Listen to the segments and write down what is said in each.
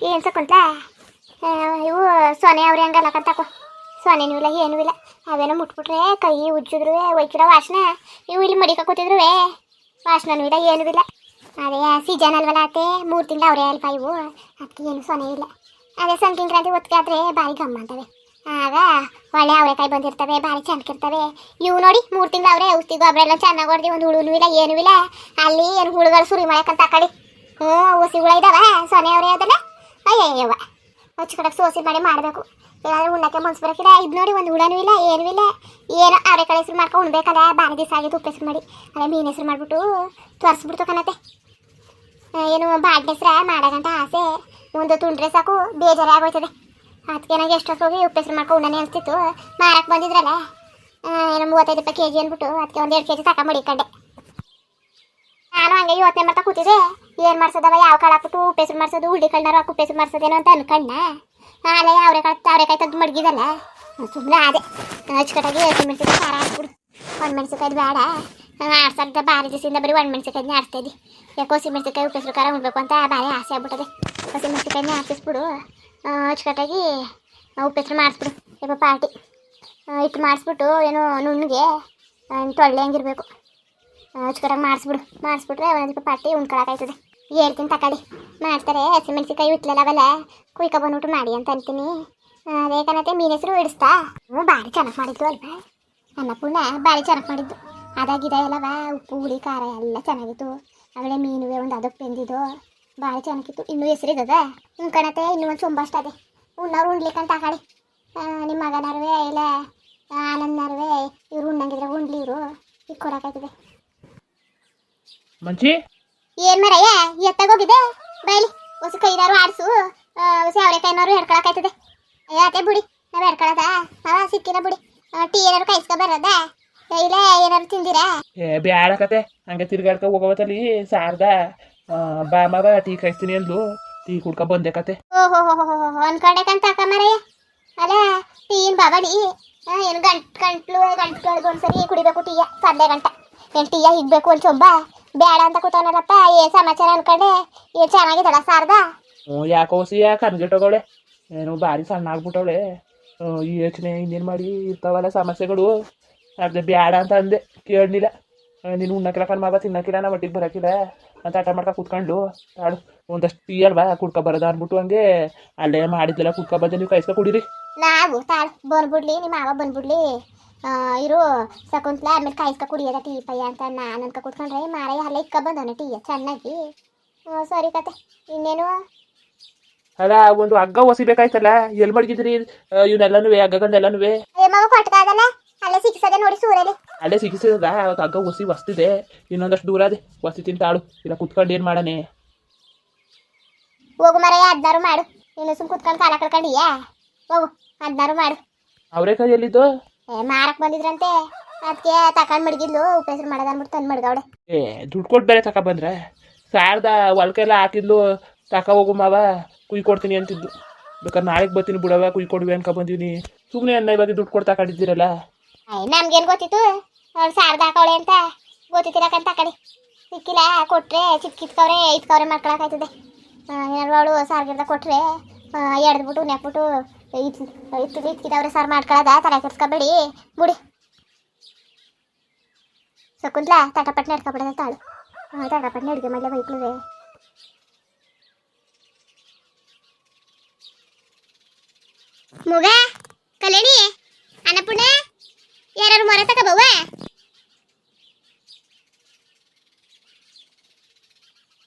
ಏನು ಸಕೊಂತ ಇವು ಸೊನೆ ಅವ್ರೆ ಹಂಗಲ್ಲ ಕಂತಾಕೋ ಸೊನೆನೂ ಇಲ್ಲ ಏನೂ ಇಲ್ಲ. ಅವೇನೋ ಮುಟ್ಬಿಟ್ರೆ ಕೈ ಉಜ್ಜಿದ್ರು ಒಯ್ಕಿರೋ ವಾಸನೆ. ಇವು ಇಲ್ಲಿ ಮಡಿಕ ಕೂತಿದ್ರು ವಾಸನೂ ಇಲ್ಲ ಏನೂ ಇಲ್ಲ. ಅದೇ ಸೀಜನ್ ಅಲ್ವಲ್ಲ ಅತ್ತೆ 3 ತಿಂಗಳು ಅವರೇ ಅಲ್ವಾ ಇವು, ಅದಕ್ಕೆ ಏನು ಸೊನೆ ಇಲ್ಲ. ಅದೇ ಸಂಕ್ರಾಂತಿ ಹೊತ್ತಿಗೆ ಆದರೆ ಭಾರಿ ಗಮ್ಮ ಅಂತವೆ. ಆಗ ಒಳ್ಳೆ ಅವರೆಕಾಯಿ ಬಂದಿರ್ತವೆ, ಭಾರಿ ಚೆನ್ನಾಗಿರ್ತವೆ. ಇವು ನೋಡಿ 3 ತಿಂಗಳು ಅವರೇ ಔಷಧಿ ಗೊಬ್ಬರ ಎಲ್ಲ ಚೆನ್ನಾಗಿ ಹೊಡೆದು ಒಂದು ಹುಳುನೂ ಇಲ್ಲ ಏನೂ ಇಲ್ಲ. ಅಲ್ಲಿ ಏನು ಹುಳುಗಳು ಸುರಿ ಮಾಡಕ್ಕಂತ ತಕೊಳ್ಳಿ. ಹುಸಿ ಹುಳ ಇದಾವೆ ಸೊನೆ ಅವರೇ ಅದಲ್ಲ ಅಯ್ಯವ್ವ ಹಚ್ಚು ಕಡಕ್ಕೆ ಸೋಸಿ ಮಾಡಿ ಮಾಡಬೇಕು. ಏನಾದರೂ ಉಣ್ಣಕ್ಕೆ ಮನ್ಸು ಬರೋಕ್ಕಿಲ್ಲ. ಇದು ನೋಡಿ ಒಂದು ಹುಳನೂ ಇಲ್ಲ ಏನೂ ಇಲ್ಲ. ಏನೋ ಅವರೆಕಾಳು ಹೆಸರು ಮಾಡ್ಕೊಂಡು ಉಣ್ಬೇಕಲ್ಲ, ಭಾರಿ ದಿವಸ ಆಗಿತ್ತು ಉಪ್ಪು ಹೆಸರು ಮಾಡಿ. ಅದೇ ಮೀನು ಹೆಸರು ಮಾಡಿಬಿಟ್ಟು ತೋರಿಸ್ಬಿಡ್ತು ಕಣತೆ. ಏನು ಬಾಡ್ನ ಹೆಸ್ರ ಮಾಡೋಗಂಟ ಆಸೆ. ಒಂದು ತುಂಡ್ರೆ ಸಾಕು ಬೇಜಾರೇ ಆಗೋಯ್ತದೆ. ಅದಕ್ಕೆ ನನಗೆ ಎಷ್ಟೊತ್ತು ಹೋಗಿ ಉಪ್ಪು ಹೆಸರು ಮಾಡ್ಕೊಂಡು ಉಣ್ಣನೆ ಅನಿಸ್ತಿತ್ತು. ಮಾರಕ್ಕೆ ಬಂದಿದ್ರಲ್ಲ ಏನೋ 35 ರೂಪಾಯಿ ಕೆಜಿ ಅಂದ್ಬಿಟ್ಟು ಅದಕ್ಕೆ ಒಂದು 2 ಕೆಜಿ ತಕ ಮಡಿಕೊಂಡೆ. ನಾನು ಹಂಗೆ ಯೋಚನೆ ಮಾಡ್ತಾ ಕೂತಿದ್ದೆ, ಏನು ಮಾಡ್ಸೋದವ ಯಾವ ಕಾಳು ಹಾಕ್ಬಿಟ್ಟು ಉಪ್ಪು ಹೆಸರು ಮಾಡ್ಸೋದು, ಉಳ್ಳಿ ಕಳ್ಳಾರು ಹಾಕಿ ಉಪ್ಪು ಹೆಸರು ಮಾಡ್ಸೋದೇನೋ ಅಂತ ಅನ್ಕಣ್ಣ. ಆಲೆ ಅವರೆಕಾಯಿ ತೆಗೆದು ಮಡಗಿದಲ್ಲ ಸುಮ್ಮನೆ ಅದೇ ಅಚ್ಚುಕಟ್ಟಾಗಿ ಹಸಿಮೆಣ್ಸಿಕಾಯಿ ಖಾರ ಹಾಕ್ಬಿಡು. ಒಣಮೆಣ್ಸಿಕಾಯ್ದು ಬೇಡ ಆಡ್ಸೋದ ಭಾರಿ ದಿವಸದಿಂದ ಬರೀ ಒಣಮೆಣ್ಸಿಕಾಯ್ದು ಆಡ್ತಾಯಿದ್ದಿ. ಯಾಕೆ ಹಸಿಮೆಣ್ಸಿಕಾಯಿ ಉಪ್ಪು ಹೆಸರು ಖಾರ ಉಣ್ಬೇಕು ಅಂತ ಭಾರಿ ಆಸೆ ಆಗ್ಬಿಟ್ಟದೆ. ಹಸಿಮೆಣ್ಸಿಕಾಯ್ನ ಆಡಿಸ್ಬಿಡು ಅಚ್ಚುಕಟ್ಟಾಗಿ ಉಪ್ಪು ಹೆಸರು ಮಾಡಿಸ್ಬಿಡು. ಯಪ್ಪ ಪಾರ್ಟಿ ಹಿಟ್ಟು ಮಾಡಿಸ್ಬಿಟ್ಟು ಏನು ನುಣ್ಣಗೆ ತೊಳ್ಳೆ ಹಂಗಿರ್ಬೇಕು ಅಚ್ಚುಕಟ್ಟಾಗಿ ಮಾಡಿಸ್ಬಿಟ್ರೆ ಒಂದು ಸ್ವಲ್ಪ ಪಾರ್ಟಿ ಉಣ್ಕೊಳಕಾಯ್ತದೆ. ಹೇಳ್ತೀನಿ ತಕೊಳ್ಳಿ ಮಾಡ್ತಾರೆ. ಹಸಿಮೆಣ್ಸಿಕಾಯಿ ಇಟ್ಲಲ್ಲವಲ್ಲ ಕುಯ್ಕೊ ಬಂದ್ಬಿಟ್ಟು ಮಾಡಿ ಅಂತ ಅಂತೀನಿ. ಅದೇ ಕಣತೆ ಮೀನು ಹೆಸರು ಹಿಡಿಸ್ತಾ ಭಾರಿ ಚೆನ್ನಾಗಿ ಮಾಡಿದ್ದು ಅಲ್ವಾ ಅನ್ನಪೂರ್ಣ, ಭಾರಿ ಚೆನ್ನಾಗಿ ಮಾಡಿದ್ದು. ಅದಾಗಿದೆ ಅಲ್ಲವ ಉಪ್ಪು ಹುಳಿ ಖಾರ ಎಲ್ಲ ಚೆನ್ನಾಗಿತ್ತು. ಆಮೇಲೆ ಮೀನುವೆ ಒಂದು ಅದಕ್ಕೆ ಬೆಂದಿದ್ದು ಭಾರಿ ಚೆನ್ನಾಗಿತ್ತು. ಇನ್ನೂ ಹೆಸರಿದ್ದದ ಕಣತೆ ಇನ್ನೂ ಒಂದು ಸೊಂಬ ಅಷ್ಟೇ. ಉಣ್ಣವ್ರು ಉಣ್ಲಿಕ್ಕಂತ ತಗೊಳ್ಳಿ. ನಿಮ್ಮ ಮಗನರ್ವೇ ಇಲ್ಲ ಆನಂದನರ್ವೇ ಇವ್ರು ಉಣ್ಣಂಗಿದ್ರೆ ಉಣ್ಲಿ, ಇವರು ಈಗ ಕೊಡೋಕಾಯ್ತದೆ. ಮಂಚಿ ಏನು ಮರಯ್ಯ ಎತ್ತಾಗೋಗಿದೆ ಬೈಲಿ ಹೊಸ ಕೈನಾರು ಆಡಿಸು ಹೊಸ ಅವರೆಕಾಯಿನಾರು ಹಿಡ್ಕೊಳಕಾಯ್ತದೆ. ಅದೇ ಬುಡಿ ನಾವು ಹಿಡ್ಕೊಳದ ಸಿಕ್ಕಿನ ಬುಡಿ. ಟೀ ಏನಾರು ಕಾಯಿಸ್ಕೊ ಬರೋದ ಇಲ್ಲ ಏನಾರು ತಿಂದಿರಾ? ಬ್ಯಾಡ ಕತೆ ಹಂಗೆ ತಿರ್ಗಾಡ್ಕ ಹೋಗೋವತ್ತಲ್ಲಿ ಸಾರ್ದ ಬಾ ಮಗ ಟೀ ಕಾಯಿಸ್ತೀನಿ ಅಂದ್ಲು. ಟೀ ಕುಡ್ಕೊ ಬಂದೆ ಕತೆ. ಓಹೋ ಅನ್ಕೊಂಡೆಕಂತ ಅಕ್ಕ ಮರಯ್ಯ ಅಲ್ಲ ಟೀನ್ ಬಾಬಡಿ ಏನು ಗಂಟ್ಲು ಒಂದ್ಸರಿ ಕುಡಿಬೇಕು ಟೀಯ ಸದ್ದೆ ಗಂಟ ಏನು ಟೀಯ ಹಿಗ್ಬೇಕು ಒಂದು ಚೊಂಬ ಬೇಡ ಅಂತ ಕೂತವನಲ್ಲಪ್ಪ. ಏನು ಸಮಾಚಾರ ಅನ್ಕೊಂಡೆ ಏನು ಚೆನ್ನಾಗಿದ್ದಲ್ಲ ಸಾರ್ದ? ಯಾಕೋ ಸಿಯ ಕನ್ಗೆಟ್ಟೋಗವಳೆ ಏನು ಭಾರಿ ಸಣ್ಣ ಆಗ್ಬಿಟ್ಟವಳೆ. ಈ ಯೋಚನೆ ಇನ್ನೇನು ಮಾಡಿ ಇರ್ತಾವಲ್ಲ ಸಮಸ್ಯೆಗಳು. ಅದೇ ಬ್ಯಾಡ ಅಂತ ಅಂದೆ ಕೇಳಲಿಲ್ಲ. ನೀನು ಉಣ್ಣಕ್ಕಿಲ್ಲ ಕಣ್ಮಾಗ ತಿನ್ನಕ್ಕಿಲ್ಲ ನಾ ಒಟ್ಟಿಗೆ ಬರೋಕ್ಕಿಲ್ಲ ಅಂತ ಆಟ ಮಾಡ್ಕೊ ಕೂತ್ಕೊಂಡು ತಾಳು ಒಂದಷ್ಟು ಟೀ ಅಲ್ವಾ ಕುಡ್ಕೊ ಬರೋದ ಅಂದ್ಬಿಟ್ಟು ಹಂಗೆ ಅಲ್ಲೇ ಮಾಡಿದ್ಲೆಲ್ಲ ಕುಡ್ಕೊ ಬಂದೆ. ನೀವು ಕಾಯಿಸ್ಕೊ ಕುಡೀರಿ. ನಾವು ತಾಳು ಬಂದ್ಬಿಡ್ಲಿ ನಿಮ್ಮ ಮಾವ ಬಂದ್ಬಿಡ್ಲಿ ಇರು ಸಕುಂತ್ಲ ಆಮೇಲೆ ಕಾಯಿಸ್ಕೊ ಕುಡಿಯೋದ ಟೀ ಪಯ್ಯ ಅಂತ ನಾನು ಅನ್ಕೊ ಕೂತ್ಕೊಂಡ್ರೆ ಮಾರಯ್ಯ ಅಲ್ಲೇ ಇಕ್ಕ ಬಂದವನೆ ಟೀಯ ಚೆನ್ನಾಗಿ. ಸರಿ ಕತೆ ಇನ್ನೇನು ಅಲ್ಲ ಒಂದು ಹಗ್ಗ ಒಸಿಬೇಕಾಯ್ತಲ್ಲ ಎಲ್ಲಿ ಮಡಗಿದ್ರಿ ಇವನ್ನೆಲ್ಲನೂ ಹಗ್ಗಗಳನ್ನೆಲ್ಲನೂ? ಮಾವ ಕೊಟ್ಟಾದಲ್ಲ ಅಲ್ಲೇ ಸಿಕ್ಕಿಸದೆ ನೋಡಿ ಸೂರಲ್ಲಿ. ಅಲ್ಲೇ ಸಿಗಿಸಿದ ಅವತ್ತು ಹಗ್ಗ ಒಸಿ ಹೊಸ್ತಿದೆ ಇನ್ನೊಂದಷ್ಟು ದೂರ ಅದೇ ಹೊಸ್ತಿತೀನಿ ತಾಳು. ಇಲ್ಲ ಕುತ್ಕೊಂಡು ಏನು ಮಾಡನೆ ಹೋಗು ಮರಯ್ಯ ಅದ್ನಾರು ಮಾಡು. ನೀನು ಸುಮ್ ಕುತ್ಕೊಂಡು ಕಾಲ ಕಳ್ಕೊಂಡಿಯಾ ಹೋಗು ಅದ್ನಾರು ಮಾಡು. ಅವರೆಕಾಯಿ ಎಲ್ಲಿದ್ದು? ಮಾರಕ್ ಬಂದಿದ್ರಂತೆ ಅದಕ್ಕೆ ತಕೊಂಡ್ ಮಡಗಿದ್ಲು ಉಪ್ಪು ಹೆಸರು ಮಾಡೋದು ಅಂದ್ಬಿಟ್ಟು ತಂದು ಮಡ್ಗವಳೆ. ದುಡ್ಡು ಕೊಟ್ಟು ಬೇರೆ ತಕ ಬಂದ್ರೆ ಸಾರ್ದ ಒಲ್ಕೆಲ್ಲ ಹಾಕಿದ್ಲು ತಕ ಹೋಗು ಮಾವ ಕುಯ್ಕೊಡ್ತೀನಿ ಅಂತಿದ್ದು. ಬೇಕಾದ್ರೆ ನಾಳೆಗೆ ಬರ್ತೀನಿ ಬಿಡವ ಕುಯ್ಕೊಡ್ವಿ ಅನ್ಕೊ ಬಂದೀನಿ. ಸುಮ್ಮನೆ ಇವಾಗ ದುಡ್ಡು ಕೊಟ್ಟು ತಗೊಂಡಿದ್ದೀರಲ್ಲ. ನಮ್ಗೇನು ಗೊತ್ತಿತ್ತು ಅವ್ಳು ಸಾರ್ದ ಹಾಕವಳೆ ಅಂತ ಗೊತ್ತಿತ್ತಿರಕಂತ ತಕಡಿ ಸಿಕ್ಕಿಲ್ಲ. ಕೊಟ್ರೆ ಚಿಕ್ಕಿತ್ಕವ್ರೆ ಇತ್ಕವ್ರೆ ಮಾಡ್ಕೊಳಕಾಯ್ತದೆ. ಏನಾದ್ರು ಅವಳು ಸಾರ್ಗಿರ್ದ ಕೊಟ್ರೆ ಎಡ್ದ್ಬಿಟ್ಟು ನೆಕ್ಬಿಟ್ಟು ಇತ್ಕಿದವ್ರೆ ಸಾರು ಮಾಡ್ಕೊಳ್ಳೋದ ತಲೆ ಕೆಡ್ಸ್ಕೊಬೇಡಿ ಬುಡಿ. ಸಕುಂತ್ಲ ತಟಪಟ್ನೆ ಹಿಡ್ಕೊಬಿಡೋದ ತಾಳು ತಟಪಟ್ನೆ ಅಡುಗೆ ಮಾಡಲೇ ಬೈಕ್ಳುವೆ. ಮುಗ ಕಲ್ಯಾಣಿ ಅನ್ನಪೂರ್ಣ ಯಾರು ಮೊರೆ ತಗೋಬವ್ವ?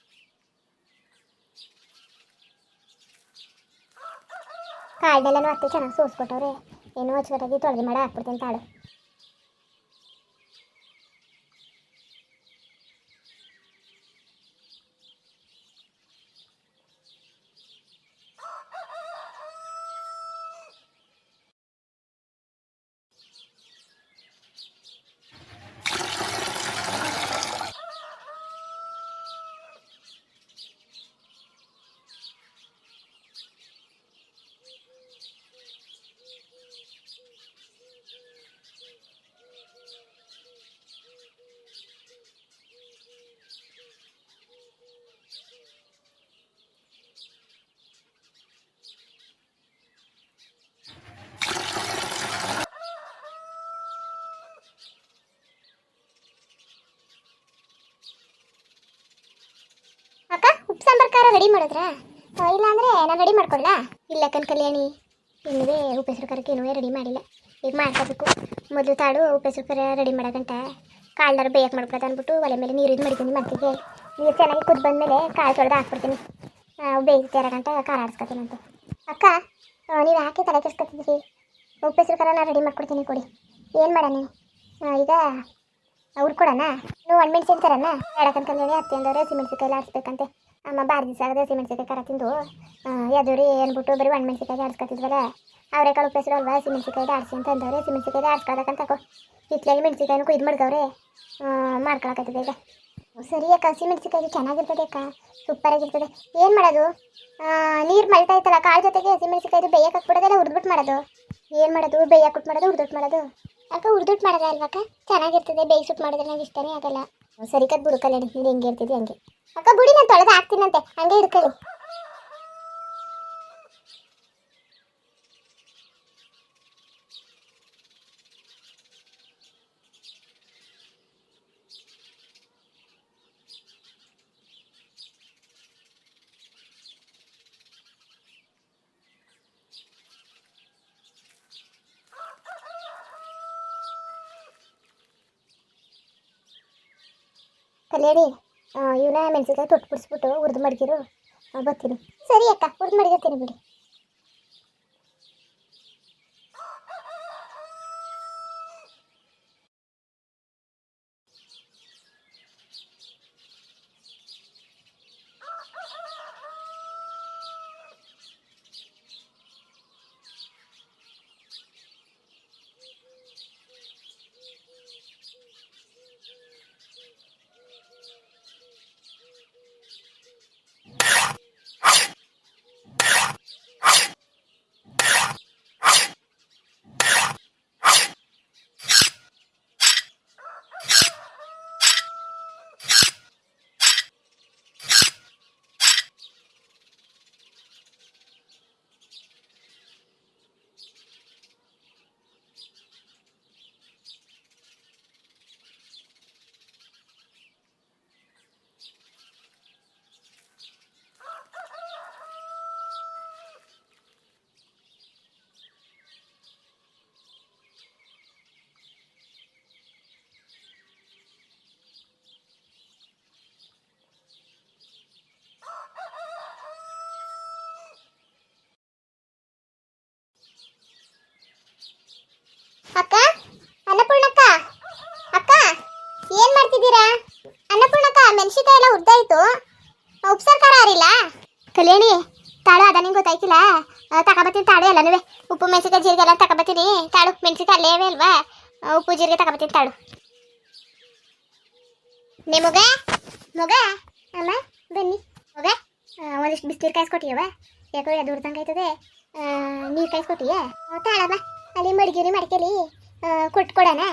ಕಾಳ್ನೆಲ್ಲನೂ ಅತ್ತೆ ಚೆನ್ನಾಗಿ ಸೋಸ್ಕೊಟ್ಟವ್ರೆ. ಏನೋ ಅಚ್ಚುಕಟ್ಟಾಗಿ ತೊಳೆದು ಮಾಡಿ ಹಾಕ್ಬಿಡ್ತೇನೆ ತಾಳು. ರೆಡಿ ಮಾಡಿದ್ರಾ? ಇಲ್ಲ ಅಂದರೆ ನಾನು ರೆಡಿ ಮಾಡ್ಕೊಳ್ಳಾ? ಇಲ್ಲ ಕಲ್ಯಾಣಿ, ಇನ್ನುವೇ ಉಪ್ಪೆಸರು ಕರಕ್ಕೆ ಇನ್ನುವೇ ರೆಡಿ ಮಾಡಿಲ್ಲ. ಈಗ ಮಾಡ್ಕೋಬೇಕು. ಮೊದಲು ತಾಡು ಉಪ್ಪೆಸರು ಕರ ರೆಡಿ ಮಾಡೋಗಂಟ ಕಾಳಾರ ಬೇಯಕ್ಕೆ ಮಾಡ್ಕೊಳತ್ತ ಅಂದ್ಬಿಟ್ಟು ಒಲೆ ಮೇಲೆ ನೀರು ಇದು ಮಾಡಿದ್ದೀನಿ. ಮತ್ತಿಗೆ ನೀರು ಚೆನ್ನಾಗಿ ಕುದ್ದು ಬಂದಮೇಲೆ ಕಾಳು ತೊಳೆದು ಹಾಕ್ಬಿಡ್ತೀನಿ. ಬೇಯ್ತು ಗಂಟ ಖಾರ ಆಡಿಸ್ಕೊತೀನಿ ಅಂತ. ಅಕ್ಕ, ನೀವು ಯಾಕೆ ತಲೆ ಕೆಡ್ಸ್ಕೊತಿದ್ರಿ? ಉಪ್ಪೆಸರು ಕರ ನಾನು ರೆಡಿ ಮಾಡ್ಕೊಡ್ತೀನಿ, ಕೊಡಿ. ಏನು ಮಾಡೋಣ ಈಗ? ಹುರ್ಕೊಡೋಣ? ನೀವು ಒಣಮೆಣ್ಸಿನ ಕರನ ಹೇಳಕ್ಕಂತಂದೇಳಿ ಅತ್ತೆ ಅಂದವ್ರೆ ಹಸಿಮೆಣ್ಸಿಕಾಯಿ ಆಡಿಸ್ಬೇಕಂತೆ. ಅಮ್ಮ ಬಾರಿ ದಿವಸ ಆಗದೆ ಹಸಿಮೆಣ್ಸಿಕಾಯಿ ಕರ ತಿಂದು ಯಾವ್ದವ್ರಿ ಅಂದ್ಬಿಟ್ಟು ಬರೀ ಒಣಮೆಣ್ಸಿಕಾಯಿ ಆಡಿಸ್ಕೊತಿದ್ವಲ್ಲ. ಅವರೆಕಾಳು ಉಪ್ಪೆಸರು ಅಲ್ವಾ ಹಸಿಮೆಣ್ಸಿಕಾಯಿ ಆಡಿಸಿ ಅಂತ ಅಂದವ್ರೆ. ಹಸಿಮೆಣ್ಸಿಕಾಯಿ ಆಡಿಸ್ಕೊಳಕ್ಕಂತ ಹಿತ್ಲಾಗಿ ಮೆಣ್ಸಿಕಾಯಿನೂ ಕುಯ್ದು ಮಡ್ಗವ್ರೆ, ಮಾಡ್ಕೊಳಕತ್ತದೆ ಈಗ. ಸರಿ ಅಕ್ಕ, ಹಸಿಮೆಣ್ಸಿಕಾಯಿ ಚೆನ್ನಾಗಿರ್ತದೆ ಅಕ್ಕ, ಸೂಪರಾಗಿರ್ತದೆ. ಏನು ಮಾಡೋದು? ನೀರು ಮಳ್ತಾ ಇತ್ತಲ್ಲ, ಕಾಳು ಜೊತೆಗೆ ಹಸಿಮೆಣ್ಸಿಕಾಯಿ ಬೇಯಕ್ಕೆ ಹಾಕ್ಬಿಡೋದೆಲ್ಲ ಹುರಿದ್ಬಿಟ್ಟು ಮಾಡೋದು. ಏನು ಮಾಡೋದು? ಬೇಯಕ್ಕೆ ಮಾಡೋದು, ಹುರಿದ್ಬಿಟ್ಟು ಮಾಡೋದು. ಅಕ್ಕ ಹುರಿದ್ಬಿಟ್ಟು ಮಾಡೋದ ಅಲ್ವಕ್ಕ? ಚೆನ್ನಾಗಿರ್ತದೆ. ಬೇಯಿಸ್ಬಿಟ್ಟು ಮಾಡಿದ್ರೆ ನಂಗೆ ಇಷ್ಟನೇ ಆಗಲ್ಲ. ಸರಿ ಕದ್ ಬಿಡು ಕಲ್ಯಾಣಿ, ನೀನು ಹೆಂಗೆ ಇರ್ತಿದ್ದಿ ಹಂಗೆ. ಅಕ್ಕ ಬುಡಿ, ನಾನು ತೊಳೆದು ಹಾಕ್ತೀನಂತೆ, ಹಂಗೆ ಹಿಡ್ಕೊಳ್ಳಿ. ಕಲ್ಯಾಣಿ, ಇವನ ಮೆಣಸಿನ್ಕಾಯಿ ತೊಟ್ಟು ಬಿಡಿಸ್ಬಿಟ್ಟು ಹುರಿದು ಮಡಗಿರು, ಬರ್ತೀನಿ. ಸರಿ ಅಕ್ಕ, ಹುರಿದು ಮಡಗಿರ್ತೀನಿ ಬಿಡಿ. ಅಕ್ಕ, ಅನ್ನಪೂರ್ಣಕ್ಕ, ಅಕ್ಕ ಏನ್ ಮಾಡ್ತಿದ್ದೀರಾ? ಅನ್ನಪೂರ್ಣಕ್ಕ, ಮೆಣಸಿಕಾಯಿ ಎಲ್ಲ ಉದ್ದಾಯ್ತು, ಉಪ್ಸಾರು ಖಾರ ಅರಿಲ್ಲ. ಕಲ್ಯಾಣಿ ತಾಳು, ಅದ ನಿಂಗೆ ಗೊತ್ತಾಯ್ತಿಲ್ಲ, ತಗೊಬತ್ತೀನಿ ತಾಳು ಎಲ್ಲನೂ. ಉಪ್ಪು ಮೆಣಸಿಕಾಯಿ ಜೀರಿಗೆ ಎಲ್ಲ ತಗೊಬತ್ತೀನಿ ತಾಳು. ಮೆಣಸಿಕಾಯಿ ಅಲ್ಲೇ ಅಲ್ವಾ, ಉಪ್ಪು ಜೀರಿಗೆ ತಗೊಬತ್ತೀನಿ ತಾಳು. ನಿಮಗ ಮಗ ಅಮ್ಮ ಬನ್ನಿ ಮಗ, ಒಂದಿಷ್ಟು ಬಿಸಿನೀರು ಕಾಯಿಸ್ಕೊಟ್ಟಿಯವ? ಯಾಕೋ ಅದು ಹುರ್ದಂಗೆ ಆಯ್ತದೆ, ನೀರು ಕಾಯಿಸ್ಕೊಟ್ಟಿಯ? ತಾಳಮ್ಮ, ಅಲ್ಲಿ ಮಡಗಿರಿ ಮಡಿಕೆಲಿ ಕೊಟ್ಕೊಡೋಣ.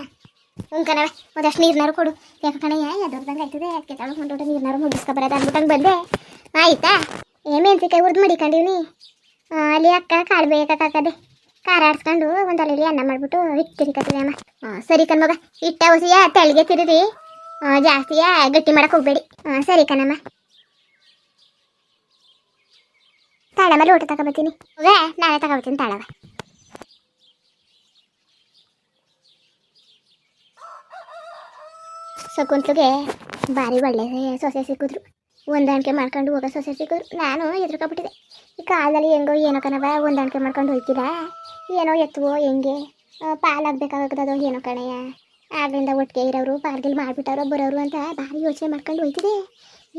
ಕಣವ, ಒಂದಷ್ಟು ನೀರ್ನಾರು ಕೊಡು. ಯಾಕೆ ಕಣಯ್ಯ, ಎದುರ್ದಂಗೆ ಆಯ್ತದೆ, ಅದಕ್ಕೆ ತಗೊಂಡು ನೀರ್ನಾರು ಮುಗಿಸ್ಕೊಬರೋದು ಅಂದ್ಬಿಟ್ಟಂಗೆ ಬಂದೆ. ಆಯ್ತಾ? ಮೆಣಸಿಕಾಯಿ ಹುರಿದು ಮಡಿಕೊಂಡಿವ್ನಿ. ಅಲ್ಲಿ ಅಕ್ಕ ಕಾಳು ಬೇಕಕ್ಕದೆ ಖಾರ ಆಡ್ಸ್ಕೊಂಡು ಒಂದು ಅಲ್ಲಿಲಿ ಅನ್ನ ಮಾಡಿಬಿಟ್ಟು ಇಟ್ಟಿರಿಕತ್ತಿದೆ ಅಮ್ಮ. ಸರಿ ಕಣ್ಮಗ, ಇಟ್ಟ ಹೊಸಿಯ ತೆಳಿಗೆ ತಿರಿರಿ, ಜಾಸ್ತಿಯ ಗಟ್ಟಿ ಮಾಡಕ್ಕೆ ಹೋಗ್ಬೇಡಿ. ಸರಿ ಕಣಮ್ಮ. ತಾಳಮ್ಮ ಲೋಟ ತಗೊಬತ್ತೀನಿ. ಹೋಗ, ನಾನೇ ತಗೊಬತ್ತೀನಿ ತಾಳವ. ಶಕುಂತ್ಲಿಗೆ ಭಾರಿ ಒಳ್ಳೆ ಸೊಸೆ ಸಿಕ್ಕಿದ್ರು, ಹೊಂದಾಣಿಕೆ ಮಾಡ್ಕೊಂಡು ಹೋಗೋ ಸೊಸೆ ಸಿಕ್ಕಿದ್ರು. ನಾನು ಎದುರ್ಕೊಬಿಟ್ಟಿದೆ. ಈ ಕಾಲದಲ್ಲಿ ಹೆಂಗೋ ಏನೋ ಕಣವ, ಹೊಂದಾಣಿಕೆ ಮಾಡ್ಕೊಂಡು ಹೋಗ್ತಿಲ್ಲ, ಏನೋ ಎತ್ತುವೋ ಹೆಂಗೆ ಪಾಲಾಗಬೇಕಾಗದೋ ಏನೋ ಕಣಯ್ಯ. ಆಗಲಿಂದ ಒಟ್ಟಿಗೆ ಇರೋರು ಪಾಲ್ಗಿಲ್ ಮಾಡಿಬಿಟ್ಟವ್ರು ಬರೋರು ಅಂತ ಭಾರಿ ಯೋಚನೆ ಮಾಡ್ಕೊಂಡು ಹೋಯ್ತಿದೆ.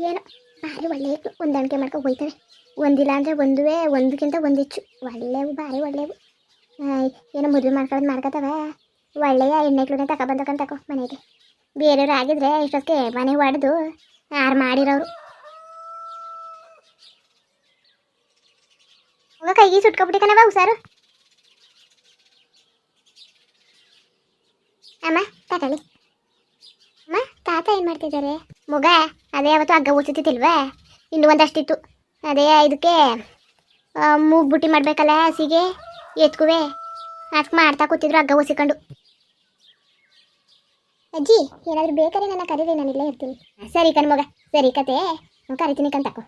ಏನೋ ಭಾರಿ ಒಳ್ಳೆ ಹೊಂದಾಣಿಕೆ ಮಾಡ್ಕೊಂಡು ಹೋಯ್ತವೆ. ಒಂದಿಲ್ಲ ಅಂದರೆ ಒಂದುವೇ, ಒಂದಕ್ಕಿಂತ ಒಂದಿಚ್ಚು ಒಳ್ಳೆವು, ಭಾರಿ ಒಳ್ಳೆವು. ಏನೋ ಮದುವೆ ಮಾಡ್ಕೊಳ್ಳೋದು ಮಾಡ್ಕೊತವ, ಒಳ್ಳೆಯ ಹೆಣ್ಣೆಕ್ಳನ್ನೇ ತಗೊಬಂದಕ್ಕಂತ ತಗೋ ಮನೆಗೆ. ಬೇರೆಯವ್ರು ಆಗಿದ್ರೆ ಇಷ್ಟೊತ್ತಿಗೆ ಮನೆ ಹೊಡೆದು ಯಾರು ಮಾಡಿರೋರು. ಹೋಗ, ಕೈಗೆ ಸುಟ್ಕೊಬಿಟ್ಟು ಕಣವ ಹುಷಾರು. ಅಮ್ಮ ತಗೊಳ್ಳಿ. ಅಮ್ಮ, ತಾತ ಏನು ಮಾಡ್ತಿದ್ದಾರೆ? ಮಗ ಅದೇ ಅವತ್ತು ಹಗ್ಗ ಓದಿತಿಲ್ವಾ, ಇನ್ನೂ ಒಂದಷ್ಟಿತ್ತು, ಅದೇ ಇದಕ್ಕೆ ಮೂಗ್ಬುಟ್ಟಿ ಮಾಡಬೇಕಲ್ಲ ಹಸಿಗೆ ಎತ್ಕುವೆ, ಅದಕ್ಕೆ ಮಾಡ್ತಾ ಕೂತಿದ್ರು ಹಗ್ಗ ಓಸಿಕೊಂಡು. ಅಜ್ಜಿ ಏನಾದರೂ ಬೇಕಾದ್ರೆ ನನ್ನ ಕರೀರಿ, ನಾನಿಲ್ಲೇ ಇರ್ತೀನಿ. ಸರಿ ಕಣ್ ಮಗ, ಸರಿ ಕತೆ ಕರಿತೀನಿ ಕಣ್ ತಕೋ.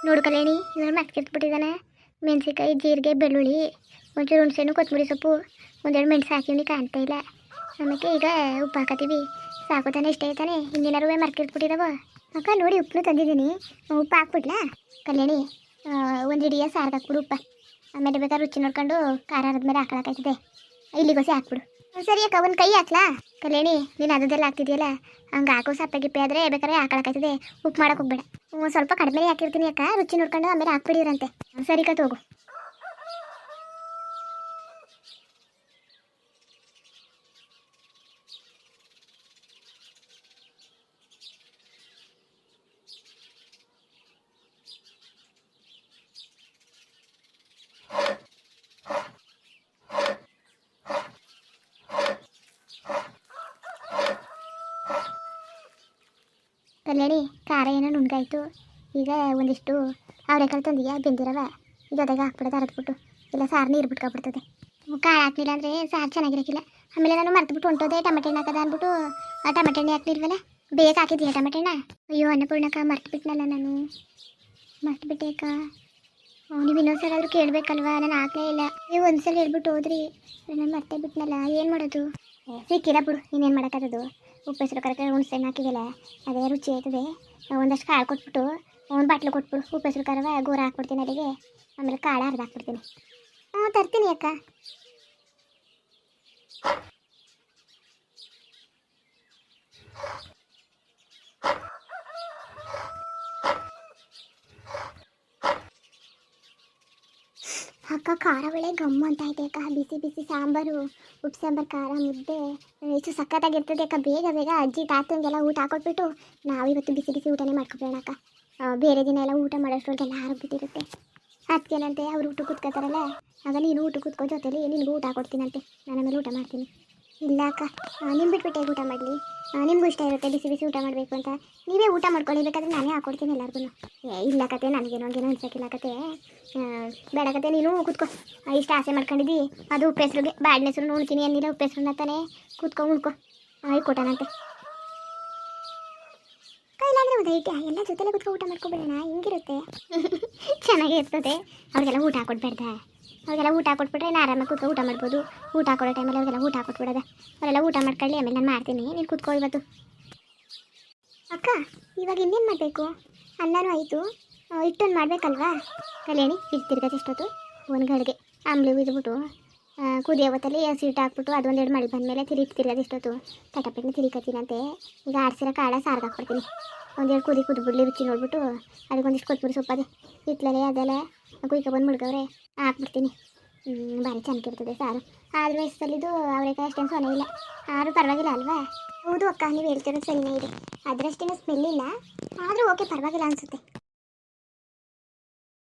ನೋಡು ಕಲ್ಯಾಣಿ ಇವಾಗ ಮತ್ಕಿರ್ತ್ಬಿಟ್ಟಿದ್ದಾನೆ. ಮೆಣಸಿನ್ಕಾಯಿ, ಜೀರಿಗೆ, ಬೆಳ್ಳುಳ್ಳಿ, ಒಂಚೂರು ಹುಣಸೆಹಣ್ಣು, ಕೊತ್ತಂಬರಿ ಸೊಪ್ಪು, ಒಂದೆರಡು ಮೆಣಸು ಹಾಕಿವ್ನಿ, ಕಾಣ್ತಾ ಇಲ್ಲ. ಆಮೇಲೆ ಈಗ ಉಪ್ಪು ಹಾಕತ್ತೀವಿ. ಸಾಕು ತಾನೆ, ಇಷ್ಟ ಐತಾನೆ. ಇನ್ನೇನಾರು ಮರ್ಕಿರ್ತ್ಬಿಟ್ಟಿದಾವ. ಅಕ್ಕ ನೋಡಿ ಉಪ್ಪು ತಂದಿದ್ದೀನಿ, ಉಪ್ಪು ಹಾಕ್ಬಿಡ್ಲಾ ಕಲ್ಯಾಣಿ? ಒಂದು ಇಡಿಯ ಸಾರ್ಗೆ ಹಾಕ್ಬಿಡು ಉಪ್ಪ. ಆಮೇಲೆ ಬೇಕಾದ್ರೆ ರುಚಿ ನೋಡ್ಕೊಂಡು ಖಾರ ಆದ್ಮೇಲೆ ಹಾಕೊಳಕಾಯ್ತದೆ. ಇಲ್ಲಿಗೋಸಿ ಹಾಕ್ಬಿಡು. ಸರಿ ಅಕ್ಕ, ಒಂದು ಕೈ ಹಾಕ್ಲಾ ಕಲ್ಯಾಣಿ? ನೀನು ಅದೆಲ್ಲ ಹಾಕ್ತಿದ್ಯಲ್ಲ, ಹಂಗೆ ಹಾಕೋ ಸಪ್ಪೆ ಗಿಪ್ಪೆ ಆದರೆ ಬೇಕಾದ್ರೆ ಹಾಕೊಳಕಾಯ್ತದೆ. ಉಪ್ಪು ಮಾಡೋಕೆ ಹೋಗ್ಬೇಡ. ಸ್ವಲ್ಪ ಕಡಿಮೆ ಹಾಕಿರ್ತೀನಿ ಅಕ್ಕ, ರುಚಿ ನೋಡ್ಕೊಂಡು ಆಮೇಲೆ ಹಾಕ್ಬಿಡಿರಂತೆ. ಸರಿ ಕತ್ ಹೋಗು. ಕಲ್ಯಾಣಿ ಖಾರ ಏನೋ ನುಣ್ಗಾಯ್ತು. ಈಗ ಒಂದಿಷ್ಟು ಅವರೆಕಾಳು ತಂದಿಯಾ ಬೆಂದಿರವ, ಜೊತೆಗೆ ಹಾಕ್ಬಿಡೋದು ಅರದ್ಬಿಟ್ಟು. ಇಲ್ಲ ಸಾರು ನೀರು ಬಿಟ್ಕೊಬಿಡ್ತದೆ. ಕಾಳು ಹಾಕ್ಲಿಲ್ಲ ಅಂದರೆ ಸಾರು ಚೆನ್ನಾಗಿರೋಕ್ಕಿಲ್ಲ. ಆಮೇಲೆ ನಾನು ಮರ್ತುಬಿಟ್ಟು ಹೊಂಟೋದೆ ಟಮಟೆ ಹಣ್ಣು ಹಾಕದ ಅಂದ್ಬಿಟ್ಟು ಆ ಟಮಟೆ ಹಣ್ಣು ಹಾಕ್ಲಿಲ್ವಲ್ಲ, ಬೇಗ ಹಾಕಿದ್ದೀಯ ಟಮಟೆ ಹಣ್ಣ? ಅಯ್ಯೋ ಅನ್ನಪೂರ್ಣಕ್ಕ, ಮರ್ತುಬಿಟ್ನಲ್ಲ ನಾನು, ಮರ್ತುಬಿಟ್ಟೆ ಅಕ್ಕ. ನೀವು ಇನ್ನೊಂದ್ಸಲ ಆದರೂ ಕೇಳಬೇಕಲ್ವಾ? ನಾನು ಹಾಕ್ಲೇ ಇಲ್ಲ. ನೀವು ಒಂದ್ಸಲ ಹೇಳ್ಬಿಟ್ಟು ಹೋದ್ರಿ, ನಾನು ಮರ್ತೇ ಬಿಟ್ನಲ್ಲ, ಏನು ಮಾಡೋದು? ಸಿಕ್ಕಿಲ್ಲ ಬಿಡು, ಇನ್ನೇನು ಮಾಡೋಕ್ಕದು. ಉಪ್ಪು ಹೆಸರು ಕರೆಕ್ಟ್ ಹುಣಸೆಹಣ್ಣು ಹಾಕಿದೆಯಲ್ಲ, ಅದೇ ರುಚಿ ಆಯ್ತದೆ. ಒಂದಷ್ಟು ಕಾಳು ಕೊಟ್ಬಿಟ್ಟು ಒಂದು ಬಾಟ್ಲು ಕೊಟ್ಬಿಡು. ಉಪ್ಪು ಹೆಸರು ಕರವ ಗೋರ ಹಾಕ್ಬಿಡ್ತೀನಿ ಅಲ್ಲಿಗೆ, ಆಮೇಲೆ ಕಾಳು ಅರ್ಧ ಹಾಕ್ಬಿಡ್ತೀನಿ. ತರ್ತೀನಿ ಅಕ್ಕ. ಅಕ್ಕ ಖಾರ ಒಳ್ಳೆ ಗಮ್ಮು ಅಂತ ಐತೆ ಅಕ್ಕ. ಬಿಸಿ ಬಿಸಿ ಸಾಂಬಾರು, ಉಪ್ಪು ಸಾಂಬಾರು, ಖಾರ ಮುದ್ದೆ ಎಷ್ಟು ಸಖತ್ತಾಗಿರ್ತದೆ ಅಕ್ಕ. ಬೇಗ ಬೇಗ ಅಜ್ಜಿ ತಾತಂಗೆಲ್ಲ ಊಟ ಹಾಕೊಟ್ಬಿಟ್ಟು ನಾವಿವತ್ತು ಬಿಸಿ ಬಿಸಿ ಊಟನೇ ಮಾಡ್ಕೊಬೇಡ ಅಕ್ಕ. ಬೇರೆ ದಿನ ಎಲ್ಲ ಊಟ ಮಾಡೋಷ್ಟ್ರೊಳಗೆಲ್ಲ ಆರೋಗ್ಬಿಟ್ಟಿರುತ್ತೆ. ಅದಕ್ಕೇನಂತೆ ಅವ್ರು ಊಟ ಕೂತ್ಕೋತಾರಲ್ಲ, ಆಗ ನೀನು ಊಟ ಕೂತ್ಕೋ, ಜೊತೆಲಿ ನಿನಗೂ ಊಟ ಕೊಡ್ತೀನಂತೆ. ನಾನು ಆಮೇಲೆ ಊಟ ಮಾಡ್ತೀನಿ. ಇಲ್ಲ ಅಕ್ಕ, ನಿಮ್ಮ ಬಿಟ್ಬಿಟ್ಟೆ ಊಟ ಮಾಡಲಿ. ನಿಮಗೂ ಇಷ್ಟ ಇರುತ್ತೆ ಬಿಸಿ ಬಿಸಿ ಊಟ ಮಾಡಬೇಕು ಅಂತ. ನೀವೇ ಊಟ ಮಾಡ್ಕೊಳ್ಳಿ, ಬೇಕಾದ್ರೆ ನಾನೇ ಹಾಕ್ಕೊಡ್ತೀನಿ ಎಲ್ಲರಿಗೂ. ಇಲ್ಲ ಕತೆ, ನನಗೇನೋ ಹಂಗೇನೋ ಅನ್ಸೋಕ್ಕಿಲ್ಲ ಕತೆ. ಬೇಡ ಕತೆ, ನೀನು ಕೂತ್ಕೋ. ಇಷ್ಟ ಆಸೆ ಮಾಡ್ಕೊಂಡಿದ್ದಿ, ಅದು ಉಪ್ಪು ಹೆಸ್ರಿಗೆ ಬಾಡಿನ ಹೆಸರು ನೋಡ್ತೀನಿ ಅನ್ನಿಲ್ಲ, ಉಪ್ಪು ಹೆಸ್ರನ್ನ ತಾನೇ. ಕೂತ್ಕೊ ಉಣ್ಕೊ, ಕೊಟ್ಟನಂತೆ. ಕೈಲಾಂದ್ರೆ ಉದೈತೆ ಎಲ್ಲ ಜೊತೆಲೆ ಕೂತ್ಕೊ ಊಟ ಮಾಡ್ಕೊಬೇಡಣ, ಹಿಂಗಿರುತ್ತೆ. ಚೆನ್ನಾಗೇ ಇರ್ತದೆ. ಅವ್ರಿಗೆಲ್ಲ ಊಟ ಹಾಕೊಡ್ಬೇಡ್ದ? ಅವ್ರಿಗೆಲ್ಲ ಊಟ ಹಾಕೊಟ್ಬಿಟ್ರೆ ನಾನು ಆರಾಮಾಗಿ ಕೂತ್ಕೊ ಊಟ ಮಾಡ್ಬೋದು. ಊಟ ಹಾಕೊಡೋ ಟೈಮಲ್ಲಿ ಅವ್ರಿಗೆಲ್ಲ ಊಟ ಹಾಕೊಟ್ಬಿಡೋದ. ಅವರೆಲ್ಲ ಊಟ ಮಾಡ್ಕೊಳ್ಳಿ, ಆಮೇಲೆ ನಾನು ಮಾಡ್ತೀನಿ. ನೀನು ಕೂತ್ಕೊ ಇವತ್ತು. ಅಕ್ಕ ಇವಾಗ ಇನ್ನೇನು ಮಾಡಬೇಕು? ಅನ್ನನೂ ಆಯಿತು, ಹಿಟ್ಟೊಂದು ಮಾಡಬೇಕಲ್ವಾ ಕಲ್ಯಾಣಿ? ತಿರ್ಗತ್ತೆ ಎಷ್ಟೊತ್ತು? ಒಂದು ಗಡಿಗೆ ಆಮ್ಲೆ ಉಯ್ದುಬಿಟ್ಟು ಕುದಿಯೋ ಹೊತ್ತಲ್ಲಿ ಸೀಟ್ ಹಾಕ್ಬಿಟ್ಟು ಅದೊಂದೆರಡು ಮಳೆ ಬಂದಮೇಲೆ ತಿರ್ಗತ್ತೆ ಎಷ್ಟೊತ್ತು? ತಟಪೆಟ್ನ ತಿರ್ಗತ್ತೀನಂತೆ. ಈಗ ಆಡ್ಸಿರೋ ಕಾಳ ಸಾರ್ಗೆ ಹಾಕ್ಬಿಡ್ತೀನಿ. ಒಂದೆರಡು ಕುದಿಬಿಡ್ಲಿ, ರುಚಿ ನೋಡ್ಬಿಟ್ಟು ಅದಕ್ಕೊಂದಿಷ್ಟು ಕೊತ್ತಂಬರಿ ಸೊಪ್ಪದೆ ಹಿತ್ಲಲೆ ಅದೆಲ್ಲ ಕುಯ್ಕೊ ಬಂದು ಮುಳ್ಗವ್ರೆ ಹಾಕ್ಬಿಡ್ತೀನಿ. ಭಾರಿ ಚೆನ್ನಾಗಿರ್ತದೆ ಸಾರು. ಆದರೂ ವಯಸ್ಸಲ್ಲಿದ್ದು ಅವರೇಕಾಯಿ ಅಷ್ಟೇನು ಸೊನೆ ಇಲ್ಲ, ಆದರೂ ಪರವಾಗಿಲ್ಲ ಅಲ್ವಾ? ಹೌದು ಅಕ್ಕ, ನೀವು ಹೇಳ್ತಿರೋದು ಸರಿನೇ ಇದೆ. ಅದರಷ್ಟೇನು ಸ್ಮೆಲ್ ಇಲ್ಲ, ಆದರೂ ಓಕೆ, ಪರವಾಗಿಲ್ಲ ಅನಿಸುತ್ತೆ.